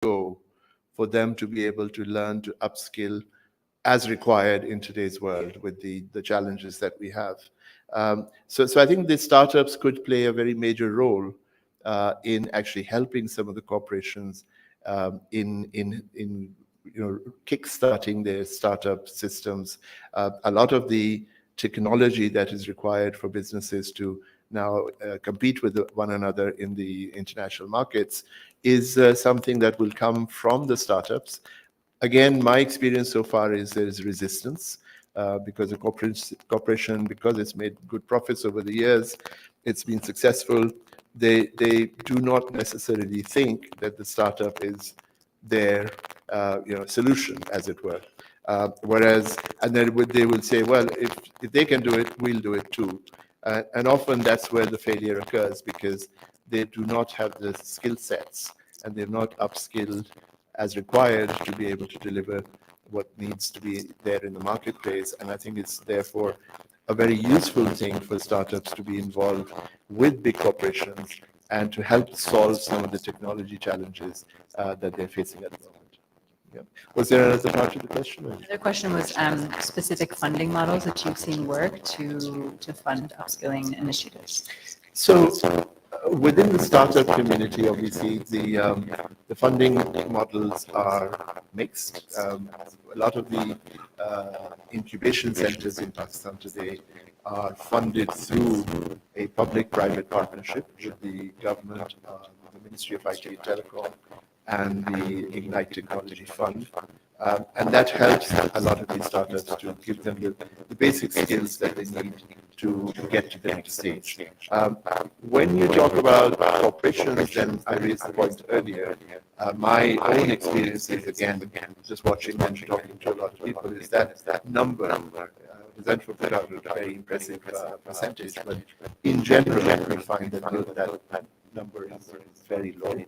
go for them to be able to learn to upskill as required in today's world with the challenges that we have. So I think the startups could play a very major role in actually helping some of the corporations in kickstarting their startup systems. A lot of the technology that is required for businesses to now compete with one another in the international markets is something that will come from the startups. Again, my experience so far is there's resistance because the corporation, because it's made good profits over the years, it's been successful. They do not necessarily think that the startup is their solution, as it were. Whereas, and then they will say, well, if they can do it, we'll do it too. And often that's where the failure occurs, because they do not have the skill sets and they're not upskilled as required to be able to deliver what needs to be there in the marketplace. And I think it's therefore a very useful thing for startups to be involved with big corporations and to help solve some of the technology challenges that they're facing at the moment. Yeah. Was there another part of the question? The other question was specific funding models that you've seen work to fund upskilling initiatives. So within the startup community, obviously, the funding models are mixed. A lot of the incubation centers in Pakistan today are funded through a public-private partnership with the government, the Ministry of IT and Telecom, and the Ignite Technology Fund. And that helps a lot of these startups to give them the basic skills that they need to get to the next stage. When you talk about corporations, then I raised the point earlier. My own experience is, again, just watching and talking to a lot of people, is that number. Zenford put out a very impressive percentage, but in general, we find that number is very low.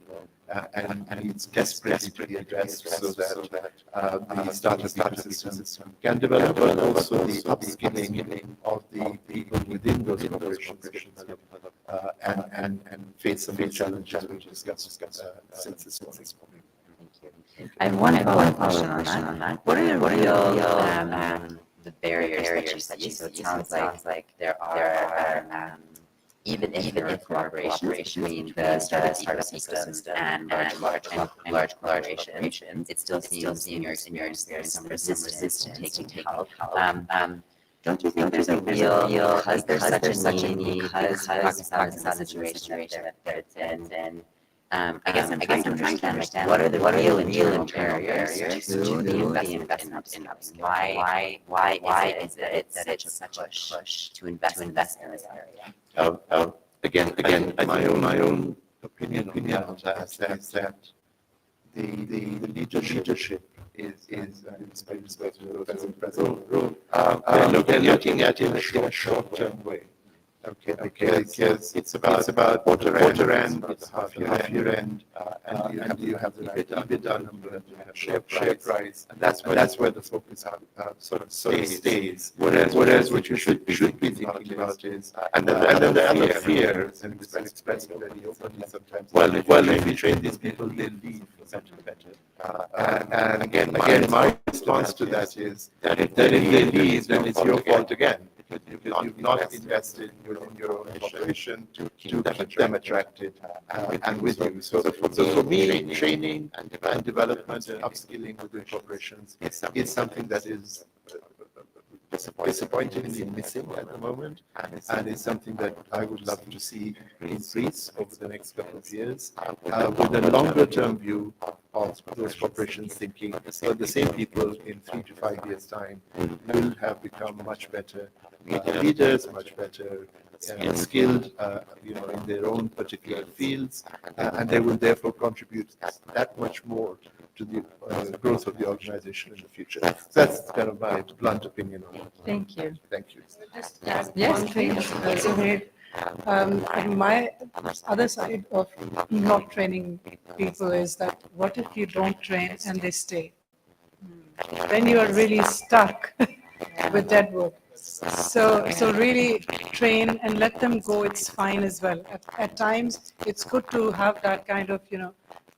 And it's desperately to be addressed so that the startup ecosystem can develop, but also the upskilling of the people within those corporations and face some of the challenges we've discussed since this morning. I have one follow-up question on that. What are the barriers that you see? So it sounds like there are even if there are collaborations between the startup ecosystem and large corporations, it still seems in your experience there's some resistance to taking help. Don't you think there's a real, because there's such a need, because Pakistan is in the situation that it's in, I guess I'm trying to understand what are the real internal barriers to the investment in upskilling? Why is it such a push to invest in this area? Again, my own opinion on that is that the leadership is they're looking at it in a short-term way. Okay, because it's about quarter end, it's half-year end, and you have the EBITDA number, you have share price, and that's where the focus sort of stays. Whereas what you should be thinking about is, and then the other fear, and it's been expressed very openly sometimes, well, if we train these people, they'll leave better. And again, my response to that is that if they leave, then it's your fault again. You've not invested in your own operation to keep them attracted and with you. So for me, training and development and upskilling within corporations is something that is disappointingly missing at the moment, and it's something that I would love to see increase over the next couple of years, with a longer-term view of those corporations thinking that the same people in 3 to 5 years' time will have become much better leaders, much better skilled, in their own particular fields, and they will therefore contribute that much more to the growth of the organization in the future. That's kind of my blunt opinion on it. Thank you. Thank you. Yes, please. My other side of not training people is that what if you don't train and they stay? Then you are really stuck with dead work. So really train and let them go. It's fine as well. At times, it's good to have that kind of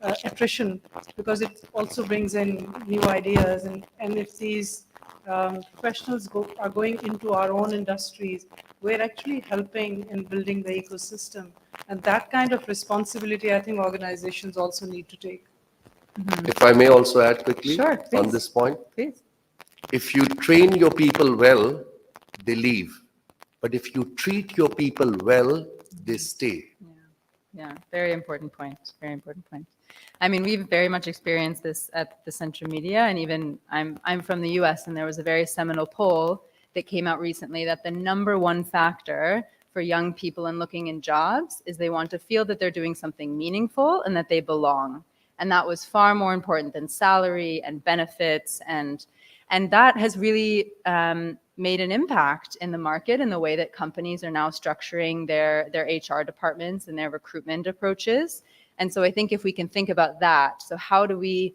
attrition, because it also brings in new ideas. And if these professionals are going into our own industries, we're actually helping in building the ecosystem. And that kind of responsibility, I think organizations also need to take. If I may also add quickly Sure, on please. this point, Please. if you train your people well, they leave. But if you treat your people well, they stay. Yeah, very important point. Very important point. I mean, we've very much experienced this at the Central Media, and even I'm from the U.S. and there was a very seminal poll that came out recently that the number one factor for young people in looking in jobs is they want to feel that they're doing something meaningful and that they belong, and that was far more important than salary and benefits, and that has really made an impact in the market in the way that companies are now structuring their HR departments and their recruitment approaches. And so I think if we can think about that, so how do we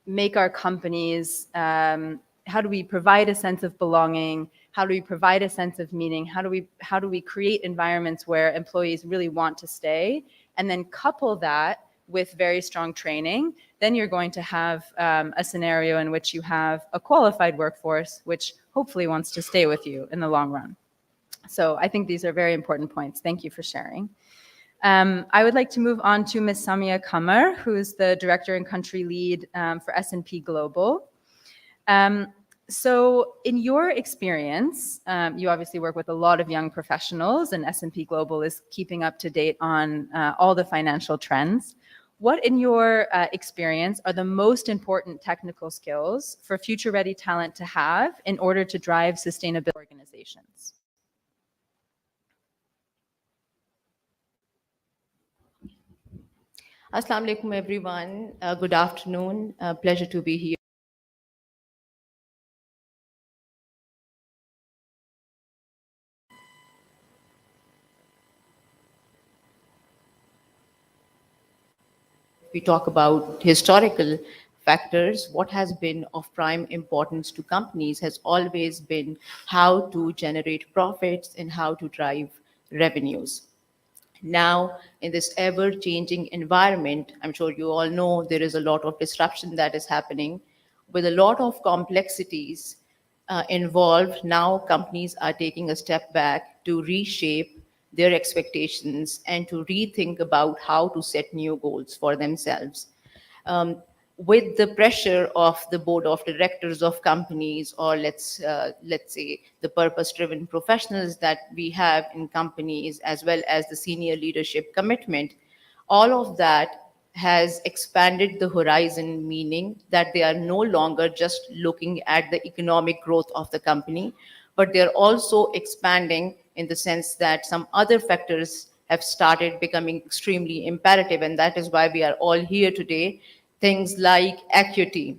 make our companies, how do we provide a sense of belonging? How do we provide a sense of meaning? How do we create environments where employees really want to stay? And then couple that with very strong training, then you're going to have a scenario in which you have a qualified workforce, which hopefully wants to stay with you in the long run. So I think these are very important points. Thank you for sharing. I would like to move on to Ms. Samia Kamar, who's the Director and Country Lead for S&P Global. So in your experience, you obviously work with a lot of young professionals, and S&P Global is keeping up to date on all the financial trends. What, in your experience, are the most important technical skills for future-ready talent to have in order to drive sustainability organizations? Assalamu alaikum, everyone. Good afternoon. Pleasure to be here. We talk about historical factors. What has been of prime importance to companies has always been how to generate profits and how to drive revenues. Now, in this ever changing environment, I'm sure you all know there is a lot of disruption that is happening with a lot of complexities involved. Now, companies are taking a step back to reshape their expectations and to rethink about how to set new goals for themselves. With the pressure of the board of directors of companies, or let's say the purpose-driven professionals that we have in companies, as well as the senior leadership commitment, all of that has expanded the horizon, meaning that they are no longer just looking at the economic growth of the company, but they're also expanding in the sense that some other factors have started becoming extremely imperative, and that is why we are all here today. Things like equity,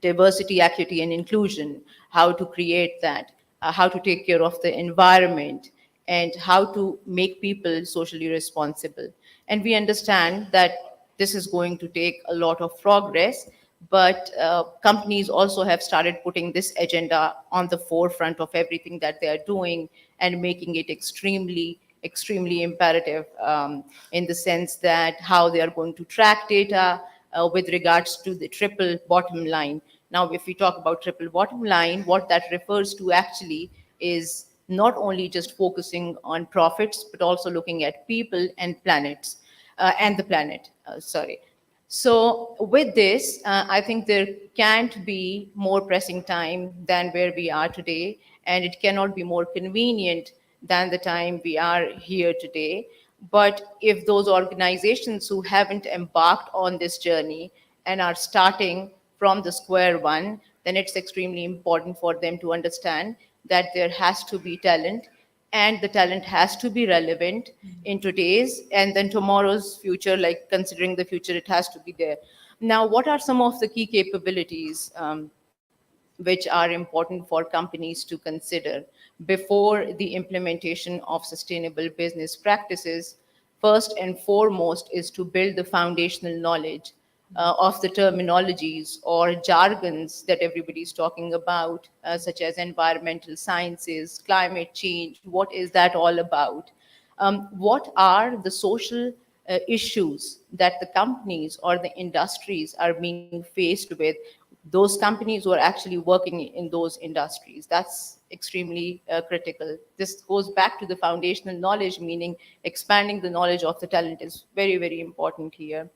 diversity, equity, and inclusion, how to create that, how to take care of the environment, and how to make people socially responsible. And we understand that this is going to take a lot of progress, but companies also have started putting this agenda on the forefront of everything that they are doing and making it extremely imperative, in the sense that how they are going to track data with regards to the triple bottom line. Now, if we talk about triple bottom line, what that refers to actually is not only just focusing on profits, but also looking at people and planets, and the planet, sorry. So with this, I think there can't be more pressing time than where we are today, and it cannot be more convenient than the time we are here today. But if those organizations who haven't embarked on this journey and are starting from the square one, then it's extremely important for them to understand that there has to be talent, and the talent has to be relevant in today's and then tomorrow's future. Like, considering the future, it has to be there. Now, what are some of the key capabilities which are important for companies to consider before the implementation of sustainable business practices? First and foremost is to build the foundational knowledge of the terminologies or jargons that everybody's talking about, such as environmental sciences, climate change. What is that all about? What are the social issues that the companies or the industries are being faced with, those companies who are actually working in those industries. That's extremely critical. This goes back to the foundational knowledge, meaning expanding the knowledge of the talent is very, very important here.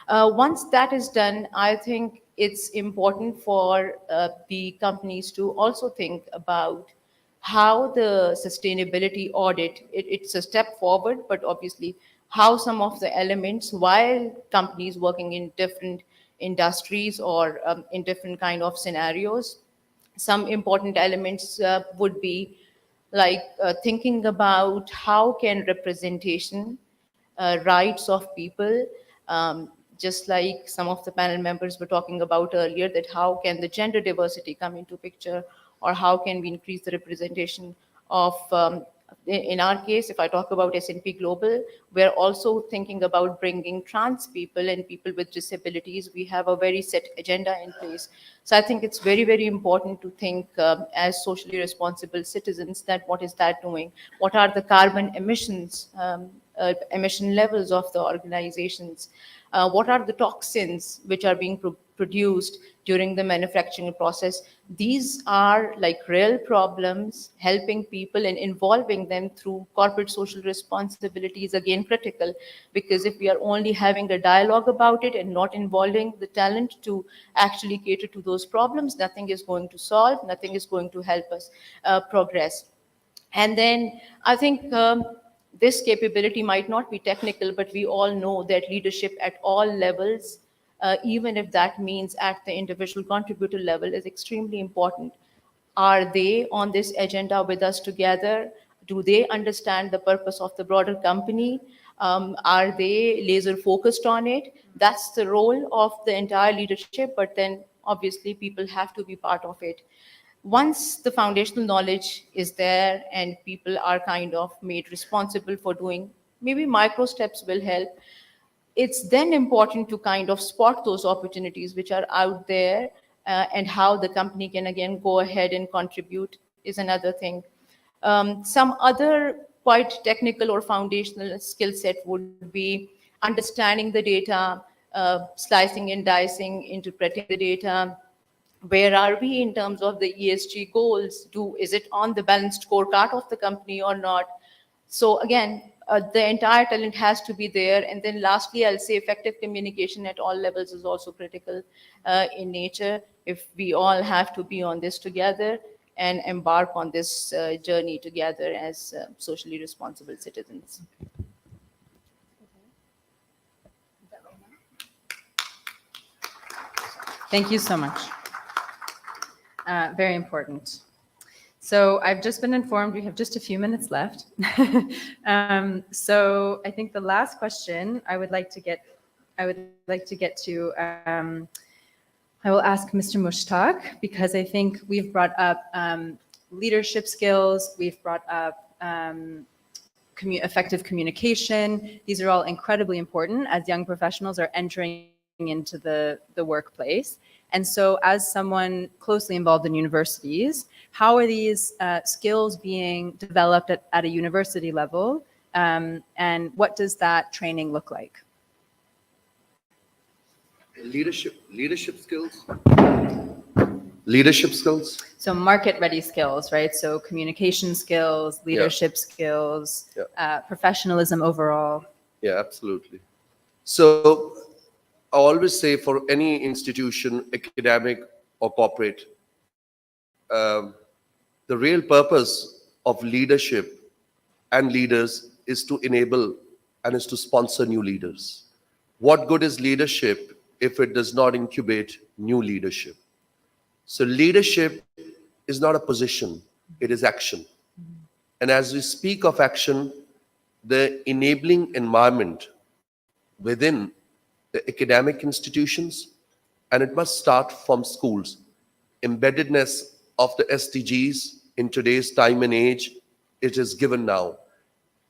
Once that is done, I think it's important for the companies to also think about how the sustainability audit, it's a step forward, but obviously how some of the elements, while companies working in different industries or in different kind of scenarios, some important elements would be like thinking about how can representation, rights of people, just like some of the panel members were talking about earlier, that how can the gender diversity come into picture, or how can we increase the representation of in our case, if I talk about S&P Global, we're also thinking about bringing trans people and people with disabilities. We have a very set agenda in place. So I think it's very, very important to think as socially responsible citizens that what is that doing? What are the carbon emissions, emission levels of the organizations? What are the toxins which are being produced during the manufacturing process? These are like real problems. Helping people and involving them through corporate social responsibility is again critical, because if we are only having a dialogue about it and not involving the talent to actually cater to those problems, nothing is going to solve, nothing is going to help us progress. And then I think this capability might not be technical, but we all know that leadership at all levels, even if that means at the individual contributor level, is extremely important. Are they on this agenda with us together? Do they understand the purpose of the broader company? Are they laser focused on it? That's the role of the entire leadership, but then obviously people have to be part of it. Once the foundational knowledge is there and people are kind of made responsible for doing, maybe micro steps will help. It's then important to kind of spot those opportunities which are out there, and how the company can again go ahead and contribute is another thing. Some other quite technical or foundational skill set would be understanding the data, slicing and dicing, interpreting the data. Where are we in terms of the ESG goals? Is it on the balanced scorecard of the company or not? So again, the entire talent has to be there. And then lastly, I'll say effective communication at all levels is also critical in nature. If we all have to be on this together and embark on this journey together as socially responsible citizens. Thank you so much. Very important. So I've just been informed we have just a few minutes left. So I think the last question I would like to get to, I will ask Mr. Mushtaq, because I think we've brought up leadership skills, we've brought up effective communication. These are all incredibly important as young professionals are entering into the workplace. And so as someone closely involved in universities, how are these skills being developed at a university level? And what does that training look like? Leadership skills. Leadership skills. So market-ready skills, right? So communication skills, leadership skills, professionalism overall. Yeah, absolutely. So I always say, for any institution, academic or corporate, the real purpose of leadership and leaders is to enable and is to sponsor new leaders. What good is leadership if it does not incubate new leadership? So leadership is not a position, it is action. And as we speak of action, the enabling environment within the academic institutions, and it must start from schools. Embeddedness of the SDGs in today's time and age, it is given now.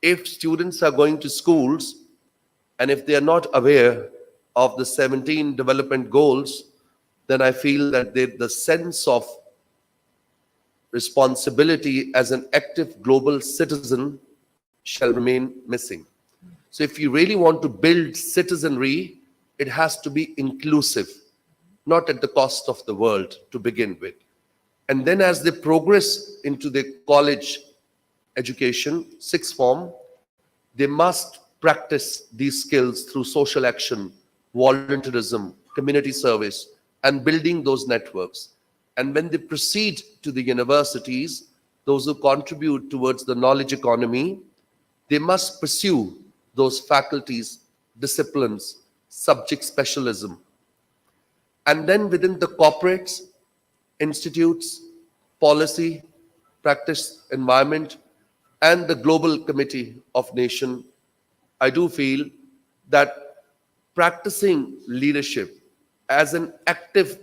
If students are going to schools and if they are not aware of the 17 development goals, then I feel that the sense of responsibility as an active global citizen shall remain missing. So if you really want to build citizenry, it has to be inclusive, not at the cost of the world to begin with. And then as they progress into their college education, sixth form, they must practice these skills through social action, volunteerism, community service, and building those networks. And when they proceed to the universities, those who contribute towards the knowledge economy, they must pursue those faculties, disciplines, subject specialism. And then within the corporates, institutes, policy, practice, environment, and the global committee of nation, I do feel that practicing leadership as an active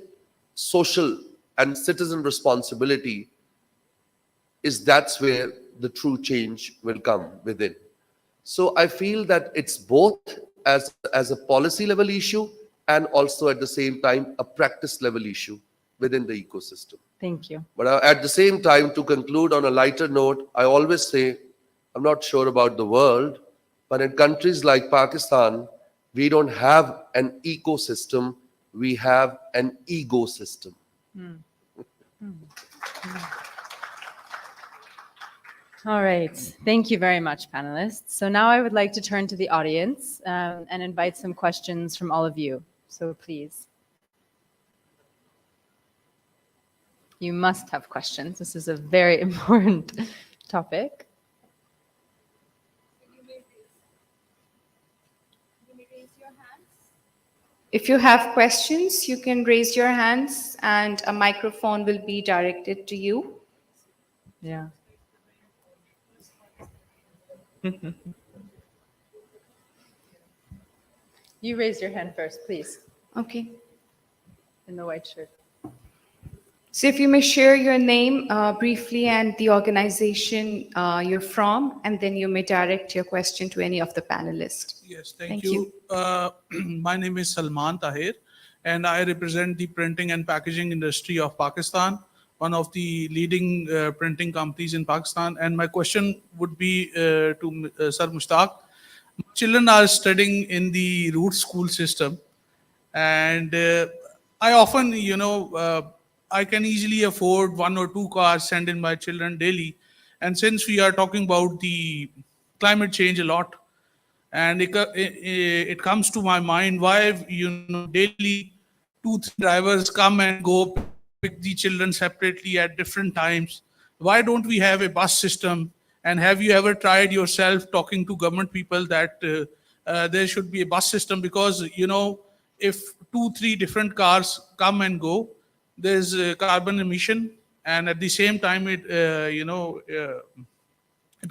social and citizen responsibility that's where the true change will come within. So I feel that it's both as a policy level issue and also at the same time a practice level issue within the ecosystem. Thank you. But at the same time, to conclude on a lighter note, I always say, I'm not sure about the world, but in countries like Pakistan, we don't have an ecosystem, we have an ego system. All right. Thank you very much, panelists. So now I would like to turn to the audience and invite some questions from all of you. So please. You must have questions. This is a very important topic. If you have questions, you can raise your hands and a microphone will be directed to you. Yeah. You raise your hand first, please, Okay. in the white shirt. So if you may share your name briefly and the organization you're from, and then you may direct your question to any of the panelists. Yes, Thank thank you. My name is Salman Tahir, and I represent the printing and packaging industry of Pakistan, one of the leading printing companies in Pakistan. And my question would be to Sir Mushtaq. Children are studying in the root school system, and I often, I can easily afford 1 or 2 cars, send in my children daily. And since we are talking about the climate change a lot, and it comes to my mind, why daily 2-3 drivers come and go, pick the children separately at different times. Why don't we have a bus system? And have you ever tried yourself talking to government people that there should be a bus system? Because if 2-3 different cars come and go, there's carbon emission, and at the same time it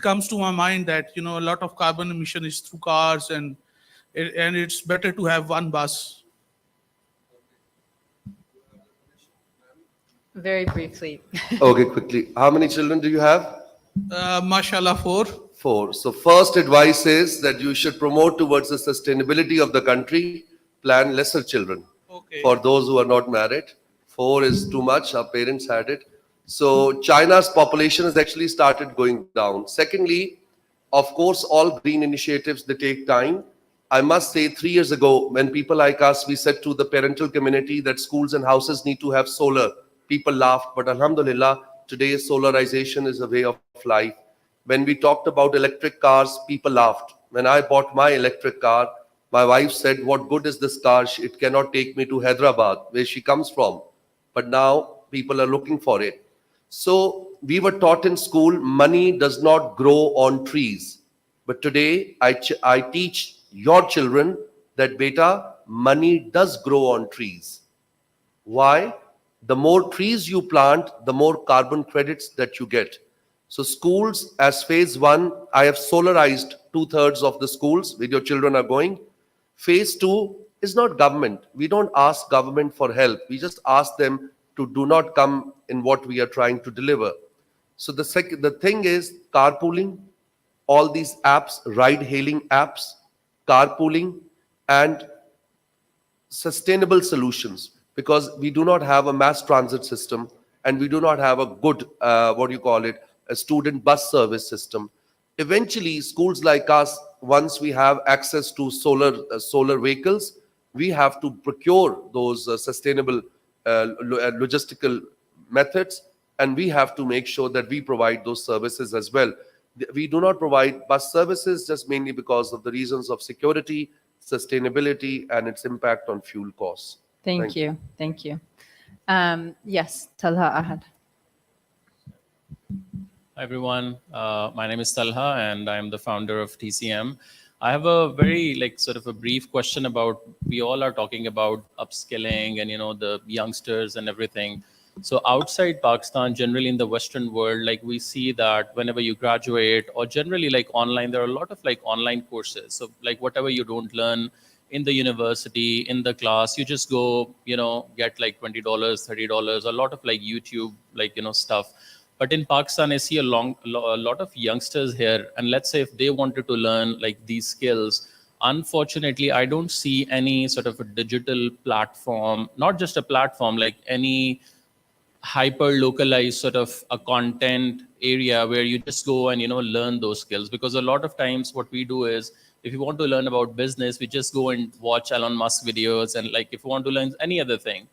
comes to my mind that a lot of carbon emission is through cars, and it's better to have one bus. Very briefly. Okay, quickly. How many children do you have? Mashallah, 4. 4. So first advice is that you should promote towards the sustainability of the country, plan lesser children. Okay. For those who are not married. 4 is too much. Our parents had it. So China's population has actually started going down. Secondly, of course, all green initiatives, they take time. I must say 3 years ago, when people like us, we said to the parental community that schools and houses need to have solar. People laughed, but alhamdulillah, today solarization is a way of life. When we talked about electric cars, people laughed. When I bought my electric car, my wife said, what good is this car? It cannot take me to Hyderabad, where she comes from. But now people are looking for it. So we were taught in school, money does not grow on trees. But today I teach your children that beta, money does grow on trees. Why? The more trees you plant, the more carbon credits that you get. So schools, as phase 1, I have solarized 2/3 of the schools where your children are going. Phase 2 is not government. We don't ask government for help. We just ask them to do not come in what we are trying to deliver. So the thing is carpooling, all these apps, ride-hailing apps, carpooling, and sustainable solutions, because we do not have a mass transit system and we do not have a good, a student bus service system. Eventually, schools like us, once we have access to solar vehicles, we have to procure those sustainable logistical methods, and we have to make sure that we provide those services as well. We do not provide bus services just mainly because of the reasons of security, sustainability, and its impact on fuel costs. Thank you. Thank you. Yes, Talha Ahad. Hi everyone, my name is Talha and I'm the founder of TCM. I have a very sort of a brief question about, we all are talking about upskilling and the youngsters and everything. So outside Pakistan, generally in the Western world, we see that whenever you graduate or generally online, there are a lot of online courses. So whatever you don't learn in the university, in the class, you just go, get $20, $30, a lot of YouTube, stuff. But in Pakistan, I see a lot of youngsters here, and let's say if they wanted to learn these skills, unfortunately, I don't see any sort of a digital platform, not just a platform, any hyper localized sort of a content area where you just go and learn those skills. Because a lot of times what we do is, if you want to learn about business, we just go and watch Elon Musk videos, and if you want to learn any other thing,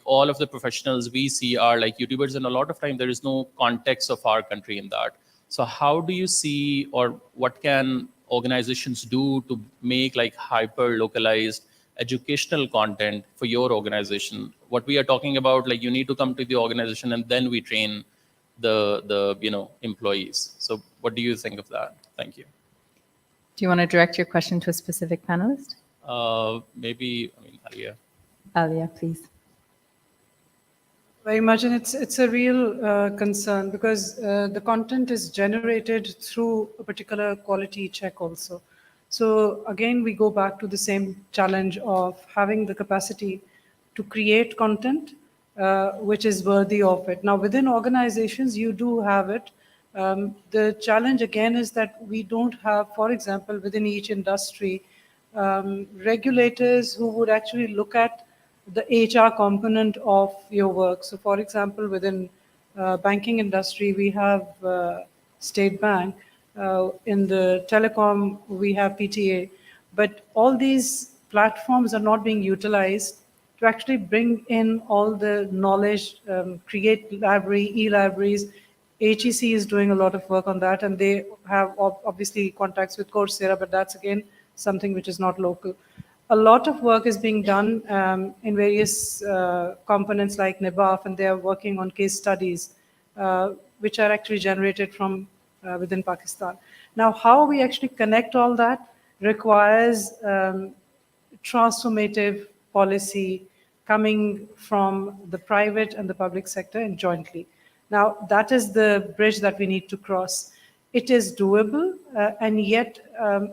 all of the professionals we see are YouTubers, and a lot of time there is no context of our country in that. So how do you see, or what can organizations do to make hyper localized educational content for your organization? What we are talking about, you need to come to the organization and then we train the employees. So what do you think of that? Thank you. Do you want to direct your question to a specific panelist? Maybe, Alia. Alia, please. Very much, and it's a real concern because the content is generated through a particular quality check also. So again, we go back to the same challenge of having the capacity to create content which is worthy of it. Now, within organizations, you do have it. The challenge again is that we don't have, for example, within each industry, regulators who would actually look at the HR component of your work. So for example, within banking industry, we have State Bank. In the telecom, we have PTA. But all these platforms are not being utilized to actually bring in all the knowledge, create e-libraries. HEC is doing a lot of work on that, and they have obviously contacts with Coursera, but that's again something which is not local. A lot of work is being done in various components like NIBAF, and they are working on case studies, which are actually generated from within Pakistan. Now, how we actually connect all that requires transformative policy coming from the private and the public sector and jointly. Now, that is the bridge that we need to cross. It is doable, and yet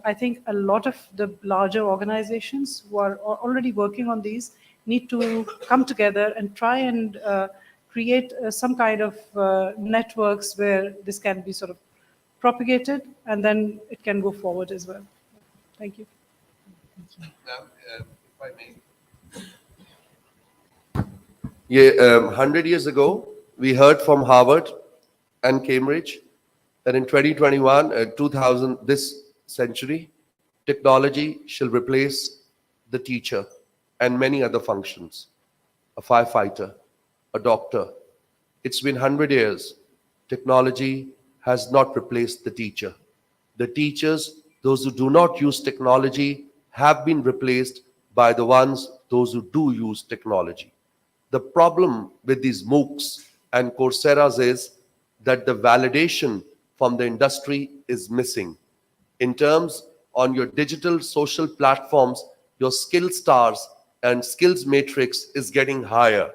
I think a lot of the larger organizations who are already working on these need to come together and try and create some kind of networks where this can be sort of propagated, and then it can go forward as well. Thank you. Now, if I may. Yeah, 100 years ago, we heard from Harvard and Cambridge that in 2021, 2000, this century, technology shall replace the teacher and many other functions, a firefighter, a doctor. It's been 100 years. Technology has not replaced the teacher. The teachers, those who do not use technology, have been replaced by those who do use technology. The problem with these MOOCs and Coursera's is that the validation from the industry is missing. In terms on your digital social platforms, your skill stars and skills matrix is getting higher.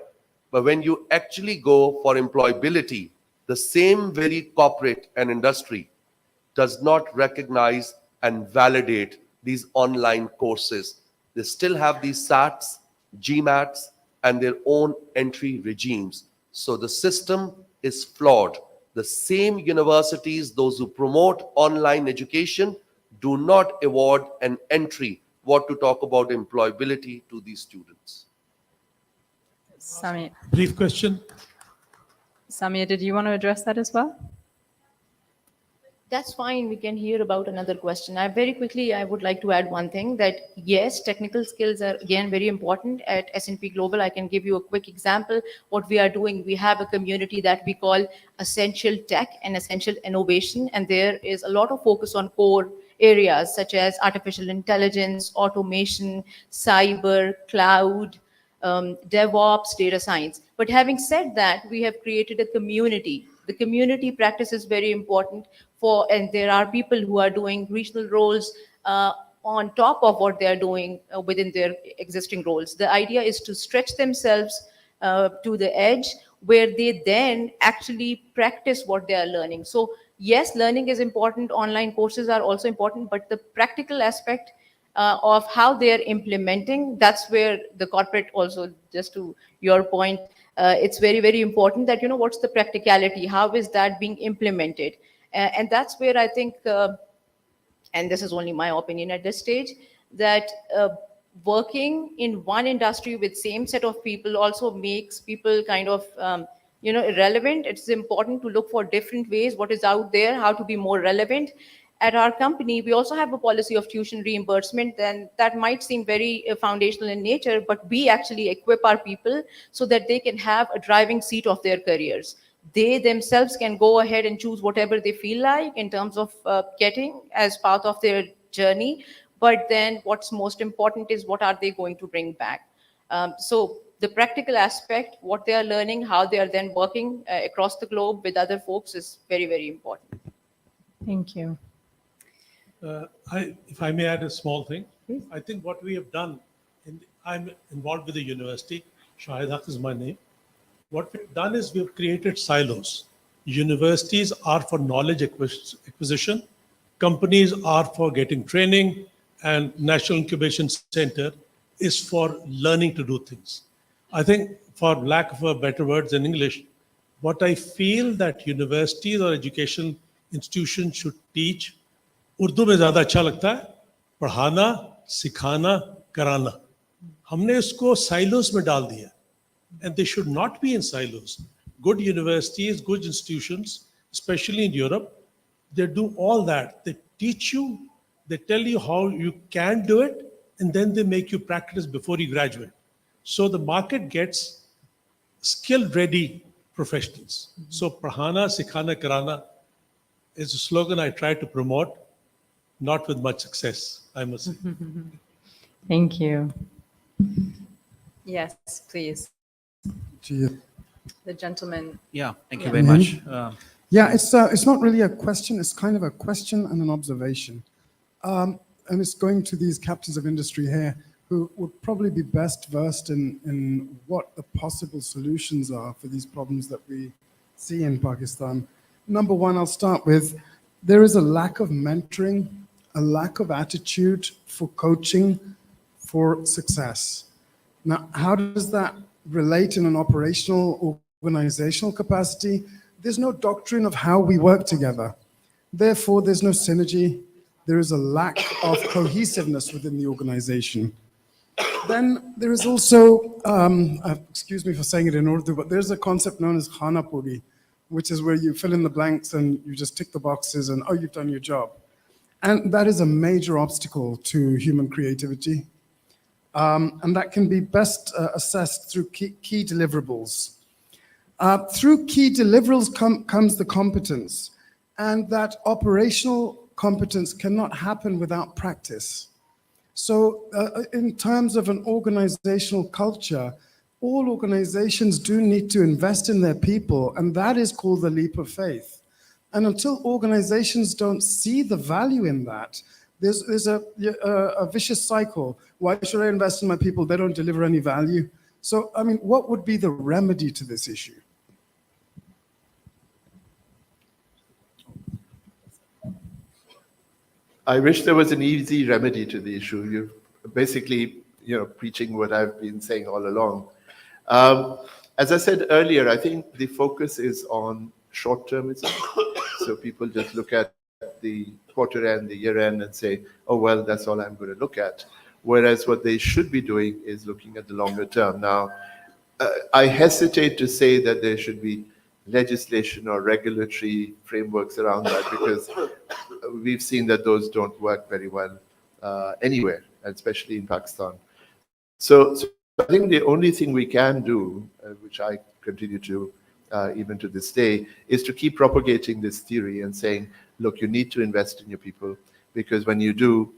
But when you actually go for employability, the same very corporate and industry does not recognize and validate these online courses. They still have these SATs, GMATs, and their own entry regimes. So the system is flawed. The same universities, those who promote online education, do not award an entry, what to talk about employability to these students. Samir. Brief question. Samir, did you want to address that as well? That's fine. We can hear about another question. Very quickly, I would like to add one thing that yes, technical skills are again very important at S&P Global. I can give you a quick example. What we are doing, we have a community that we call Essential Tech and Essential Innovation, and there is a lot of focus on core areas such as artificial intelligence, automation, cyber, cloud, DevOps, data science. But having said that, we have created a community. The community practice is very important and there are people who are doing regional roles on top of what they are doing within their existing roles. The idea is to stretch themselves to the edge where they then actually practice what they are learning. So yes, learning is important. Online courses are also important, but the practical aspect of how they are implementing, that's where the corporate also, just to your point, it's very, very important that, what's the practicality? How is that being implemented? And that's where I think, and this is only my opinion at this stage, that working in one industry with same set of people also makes people kind of, irrelevant. It's important to look for different ways, what is out there, how to be more relevant. At our company, we also have a policy of tuition reimbursement, and that might seem very foundational in nature, but we actually equip our people so that they can have a driving seat of their careers. They themselves can go ahead and choose whatever they feel like in terms of getting as part of their journey. But then what's most important is what are they going to bring back? So the practical aspect, what they are learning, how they are then working across the globe with other folks is very, very important. Thank you. If I may add a small thing, I think what we have done, I'm involved with the university, Shahid Haq is my name. What we've done is we've created silos. Universities are for knowledge acquisition, companies are for getting training, and National Incubation Center is for learning to do things. I think, for lack of a better words in English, what I feel that universities or educational institutions should teach, Urdu में ज़्यादा अच्छा लगता है, पढ़ाना, सिखाना, कराना. हमने इसको silos में डाल दिया. And they should not be in silos. Good universities, good institutions, especially in Europe, they do all that. They teach you, they tell you how you can do it, and then they make you practice before you graduate. So the market gets skill-ready professionals. So Prahana, Sikhana, Karana is a slogan I try to promote, not with much success, I must say. Thank you. Yes, please. Gee, The gentleman. Yeah, thank Yeah. you very much. yeah, it's not really a question. It's kind of a question and an observation. And it's going to these captains of industry here who would probably be best versed in what the possible solutions are for these problems that we see in Pakistan. Number one, I'll start with, there is a lack of mentoring, a lack of attitude for coaching for success. Now, how does that relate in an operational, organizational capacity? There's no doctrine of how we work together. Therefore, there's no synergy. There is a lack of cohesiveness within the organization. Then there is also, excuse me for saying it in Urdu, but there's a concept known as khana puri, which is where you fill in the blanks and you just tick the boxes and, oh, you've done your job. And that is a major obstacle to human creativity. And that can be best assessed through key deliverables. Through key deliverables comes the competence, and that operational competence cannot happen without practice. So in terms of an organizational culture, all organizations do need to invest in their people, and that is called the leap of faith. And until organizations don't see the value in that, there's a vicious cycle. Why should I invest in my people? They don't deliver any value. So, I mean, what would be the remedy to this issue? I wish there was an easy remedy to the issue. You're basically, preaching what I've been saying all along. As I said earlier, I think the focus is on short-termism. So people just look at the quarter end, the year end, and say, oh, well, that's all I'm going to look at. Whereas what they should be doing is looking at the longer term. Now, I hesitate to say that there should be legislation or regulatory frameworks around that, because we've seen that those don't work very well anywhere, and especially in Pakistan. So I think the only thing we can do, which I continue to even to this day, is to keep propagating this theory and saying, look, you need to invest in your people, because when you do,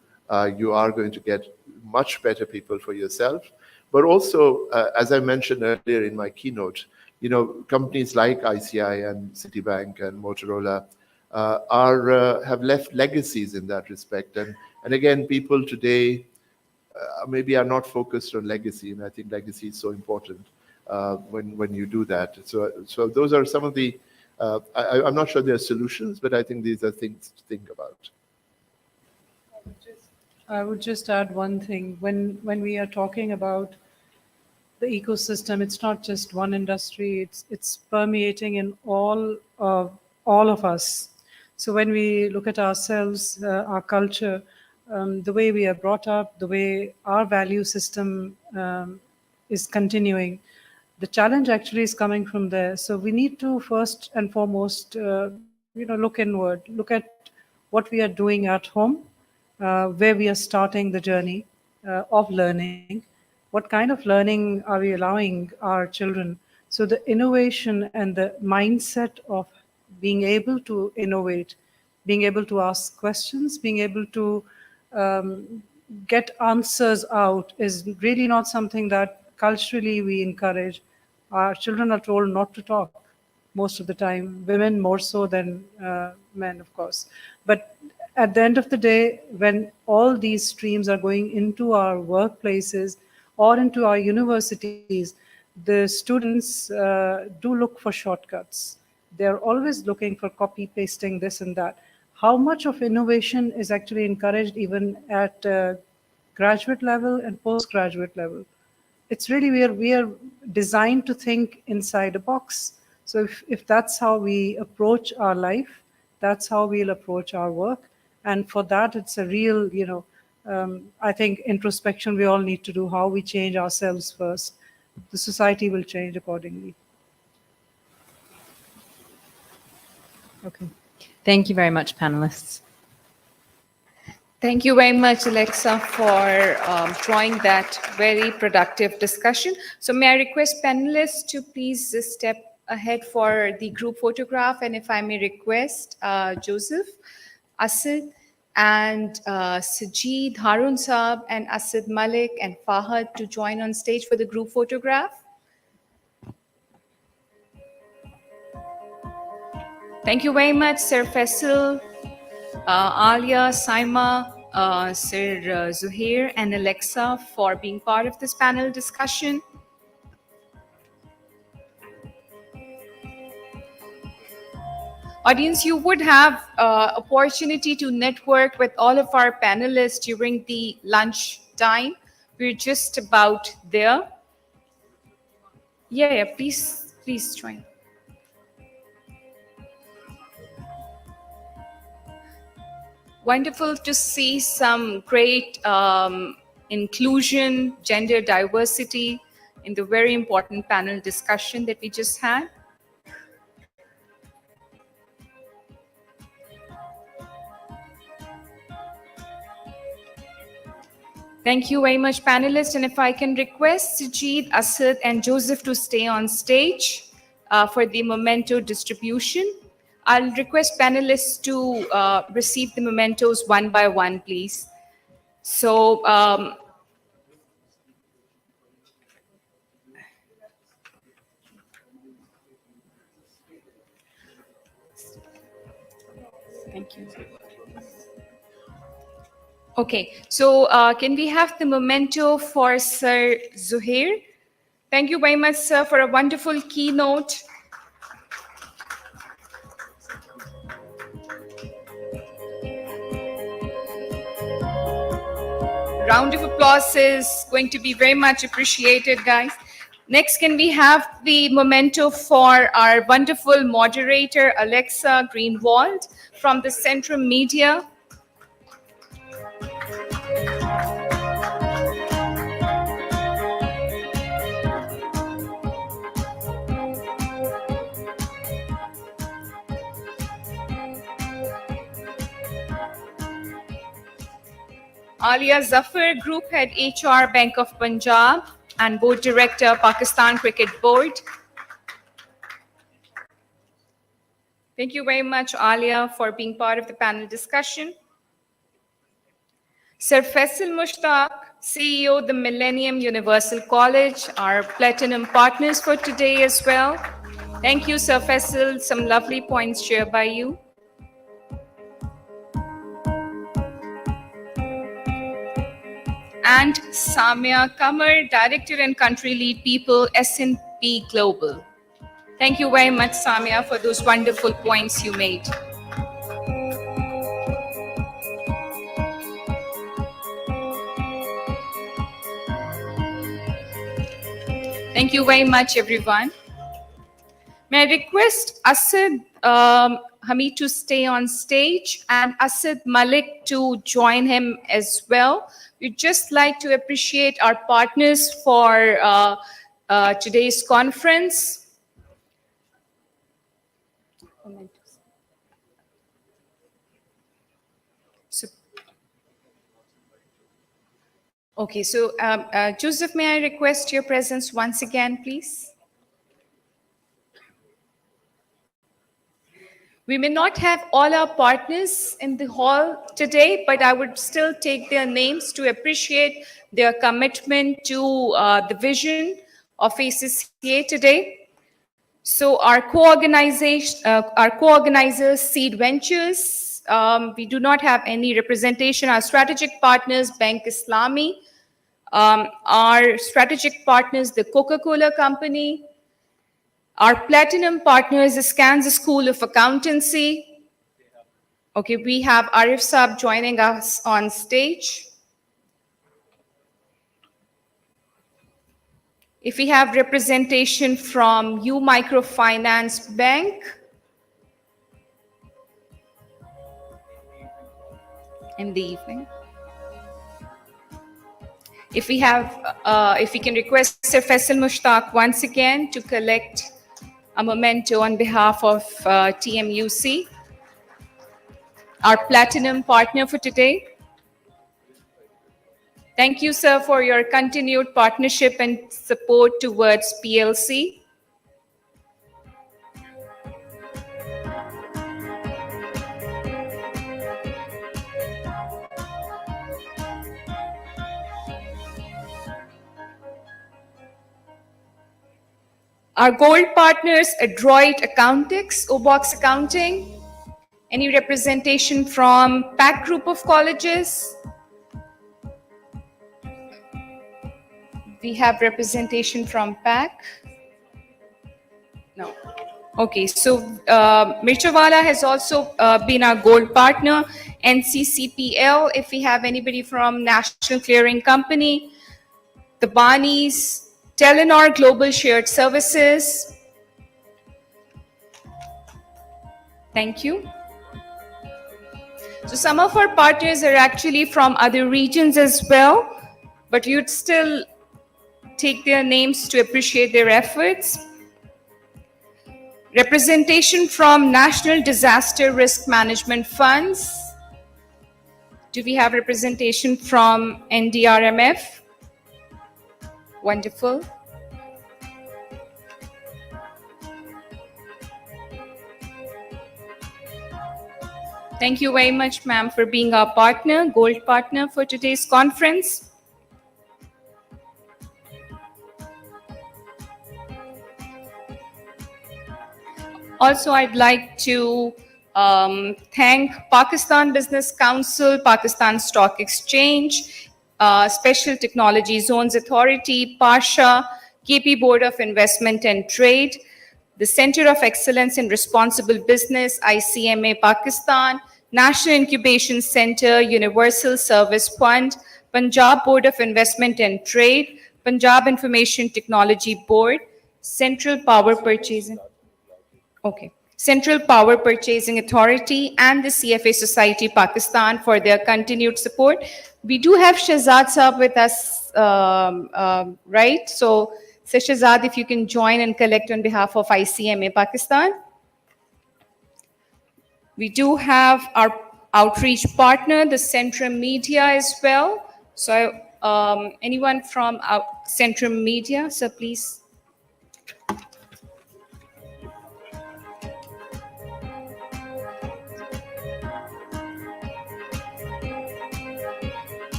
you are going to get much better people for yourself. But also, as I mentioned earlier in my keynote, companies like ICI and Citibank and Motorola have left legacies in that respect. And again, people today maybe are not focused on legacy, and I think legacy is so important when you do that. So those are some of the. I'm not sure there are solutions, but I think these are things to think about. I would just add one thing. When we are talking about the ecosystem, it's not just one industry. It's permeating in all of us. So when we look at ourselves, our culture, the way we are brought up, the way our value system is continuing, the challenge actually is coming from there. So we need to first and foremost, look inward, look at what we are doing at home, where we are starting the journey of learning. What kind of learning are we allowing our children? So the innovation and the mindset of being able to innovate, being able to ask questions, being able to get answers out is really not something that culturally we encourage. Our children are told not to talk most of the time, women more so than men, of course. But at the end of the day, when all these streams are going into our workplaces or into our universities, the students do look for shortcuts. They're always looking for copy pasting this and that. How much of innovation is actually encouraged even at graduate level and postgraduate level? It's really we are designed to think inside a box. So if that's how we approach our life, that's how we'll approach our work. And for that, it's a real, I think introspection we all need to do, how we change ourselves first. The society will change accordingly. Okay. Thank you very much, panelists. Thank you very much, Alexa, for drawing that very productive discussion. So may I request panelists to please step ahead for the group photograph, and if I may request Joseph, Asad, and Sajid, Harun Saab, and Asad Malik, and Fahad to join on stage for the group photograph. Thank you very much, Sir Faisal, Alia, Saima, Sir Zuhair, and Alexa for being part of this panel discussion. Audience, you would have opportunity to network with all of our panelists during the lunch time. We're just about there. Yeah, please join. Wonderful to see some great inclusion, gender diversity in the very important panel discussion that we just had. Thank you very much, panelists. And if I can request Sajid, Asad, and Joseph to stay on stage for the memento distribution. I'll request panelists to receive the mementos one by one, please. So, thank you. Okay, so can we have the memento for Sir Zuhair? Thank you very much, sir, for a wonderful keynote. Round of applause is going to be very much appreciated, guys. Next, can we have the memento for our wonderful moderator, Alexa Greenwald from the Centrum Media. Alia Zafar, Group Head HR, Bank of Punjab, and Board Director, Pakistan Cricket Board. Thank you very much, Alia, for being part of the panel discussion. Sir Faisal Mushtaq, CEO, the Millennium Universal College, our platinum partners for today as well. Thank you, Sir Faisal. Some lovely points shared by you. And Samia Kamar, Director and Country Lead People, S&P Global. Thank you very much, Samia, for those wonderful points you made. Thank you very much, everyone. May I request Asad Hamid to stay on stage and Asad Malik to join him as well. We'd just like to appreciate our partners for today's conference. Okay, so Joseph, may I request your presence once again, please? We may not have all our partners in the hall today, but I would still take their names to appreciate their commitment to the vision of ACCA today. So our co-organizers, Seed Ventures, we do not have any representation. Our strategic partners, Bank Islami, our strategic partners, the Coca-Cola Company. Our platinum partners is Kansas School of Accountancy. Okay, we have Arif Saab joining us on stage. If we have representation from U Microfinance Bank. In the evening. If we have, if we can request Sir Faisal Mushtaq once again to collect a memento on behalf of TMUC, our platinum partner for today. Thank you, sir, for your continued partnership and support towards PLC. Our gold partners, Adroit Accountics, Obox Accounting. Any representation from PAC Group of Colleges? We have representation from PAC. No. Okay, so Mirchawala has also been our gold partner. NCCPL, if we have anybody from National Clearing Company. The Barneys, Telenor Global Shared Services. Thank you. So some of our partners are actually from other regions as well, but you'd still take their names to appreciate their efforts. Representation from National Disaster Risk Management Funds. Do we have representation from NDRMF? Wonderful. Thank you very much, ma'am, for being our partner, gold partner for today's conference. Also, I'd like to thank Pakistan Business Council, Pakistan Stock Exchange, Special Technology Zones Authority, PASHA, KP Board of Investment and Trade, the Center of Excellence in Responsible Business, ICMA Pakistan, National Incubation Center, Universal Service Fund, Punjab Board of Investment and Trade, Punjab Information Technology Board, Central Power Purchasing. Okay. Central Power Purchasing Authority and the CFA Society Pakistan for their continued support. We do have Shahzad Saab with us, right? So, Shahzad, if you can join and collect on behalf of ICMA Pakistan. We do have our outreach partner, the Centrum Media as well. So anyone from Centrum Media, so please.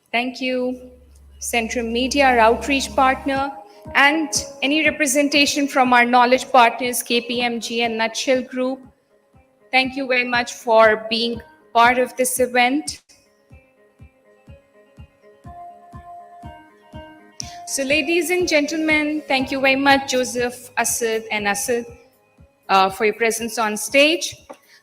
Thank you. Centrum Media, our outreach partner, and any representation from our knowledge partners, KPMG and Nutshell Group. Thank you very much for being part of this event. So ladies and gentlemen, thank you very much, Joseph, Asad, and Asad, for your presence on stage.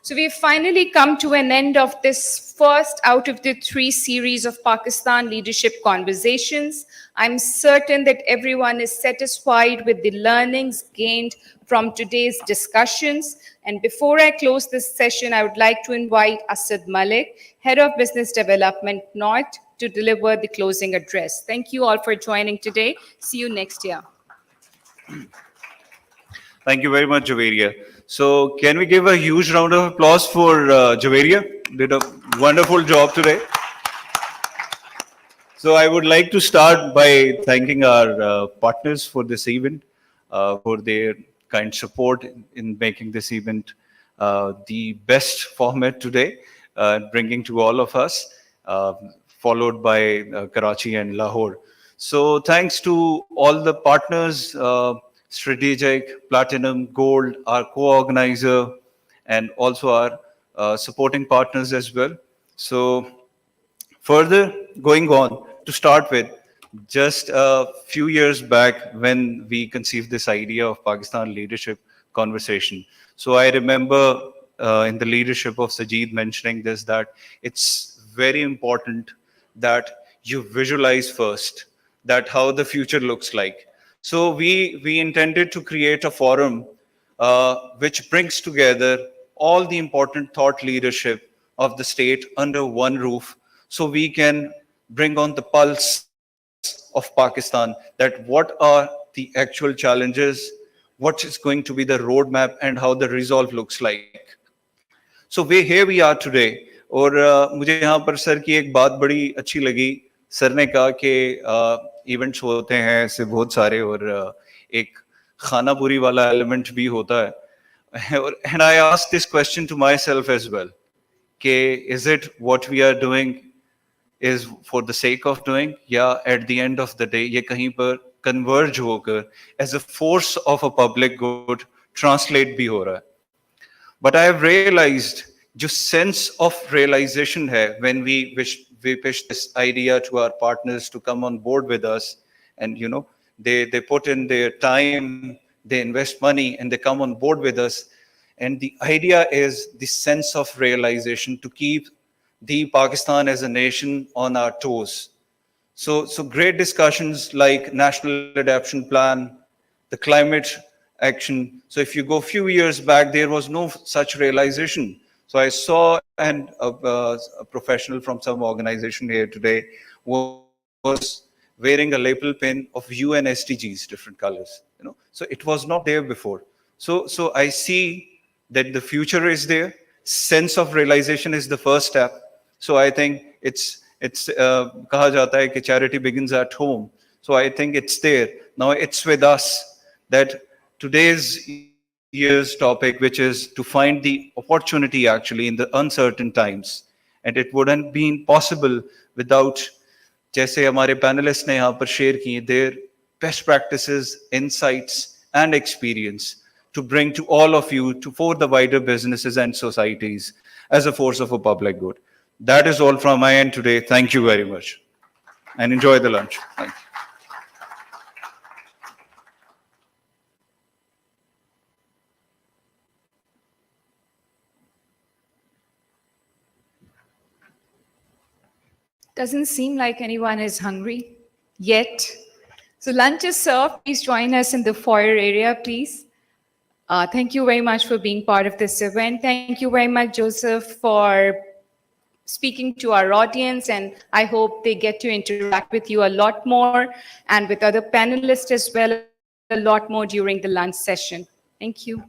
So we've finally come to an end of this first out of the 3 series of Pakistan leadership conversations. I'm certain that everyone is satisfied with the learnings gained from today's discussions. And before I close this session, I would like to invite Asad Malik, Head of Business Development North, to deliver the closing address. Thank you all for joining today. See you next year. Thank you very much, Javeria. So can we give a huge round of applause for Javeria? Did a wonderful job today. So I would like to start by thanking our partners for this event, for their kind support in making this event the best format today, bringing to all of us, followed by Karachi and Lahore. So thanks to all the partners, Strategic, Platinum, Gold, our co-organizer, and also our supporting partners as well. So further going on, to start with, just a few years back when we conceived this idea of Pakistan leadership conversation. So I remember in the leadership of Sajid mentioning this, that it's very important that you visualize first that how the future looks like. So we intended to create a forum which brings together all the important thought leadership of the state under one roof, so we can bring on the pulse of Pakistan, that what are the actual challenges, what is going to be the roadmap, and how the resolve looks like. So here we are today. और मुझे यहाँ पर sir की एक बात बड़ी अच्छी लगी. सर ने कहा कि इवेंट्स होते हैं ऐसे बहुत सारे, और एक खाना पूरी वाला एलिमेंट भी होता है. And I asked this question to myself as well, कि is it what we are doing is for the sake of doing, या at the end of the day ये कहीं पर converge होकर as a force of a public good translate भी हो रहा है. But I have realized जो sense of realization है when we pitch this idea to our partners to come on board with us, and you know they put in their time, they invest money, and they come on board with us. And the idea is the sense of realization to keep the Pakistan as a nation on our toes. So great discussions like National Adaptation Plan, the climate action. So if you go a few years back, there was no such realization. So I saw a professional from some organization here today was wearing a lapel pin of UN SDGs, different colors. You know, so it was not there before. So I see that the future is there. Sense of realization is the first step. So I think it's कहा जाता है कि charity begins at home. So I think it's there. Now it's with us that today's year's topic, which is to find the opportunity actually in the uncertain times. And it wouldn't been possible without, जैसे हमारे panelists ने यहाँ पर share किए, their best practices, insights, and experience to bring to all of you, for the wider businesses and societies as a force of a public good. That is all from my end today. Thank you very much. And enjoy the lunch. Thank you. Doesn't seem like anyone is hungry yet. So lunch is served. Please join us in the foyer area, please. Thank you very much for being part of this event. Thank you very much, Joseph, for speaking to our audience, and I hope they get to interact with you a lot more and with other panelists as well, a lot more during the lunch session. Thank you.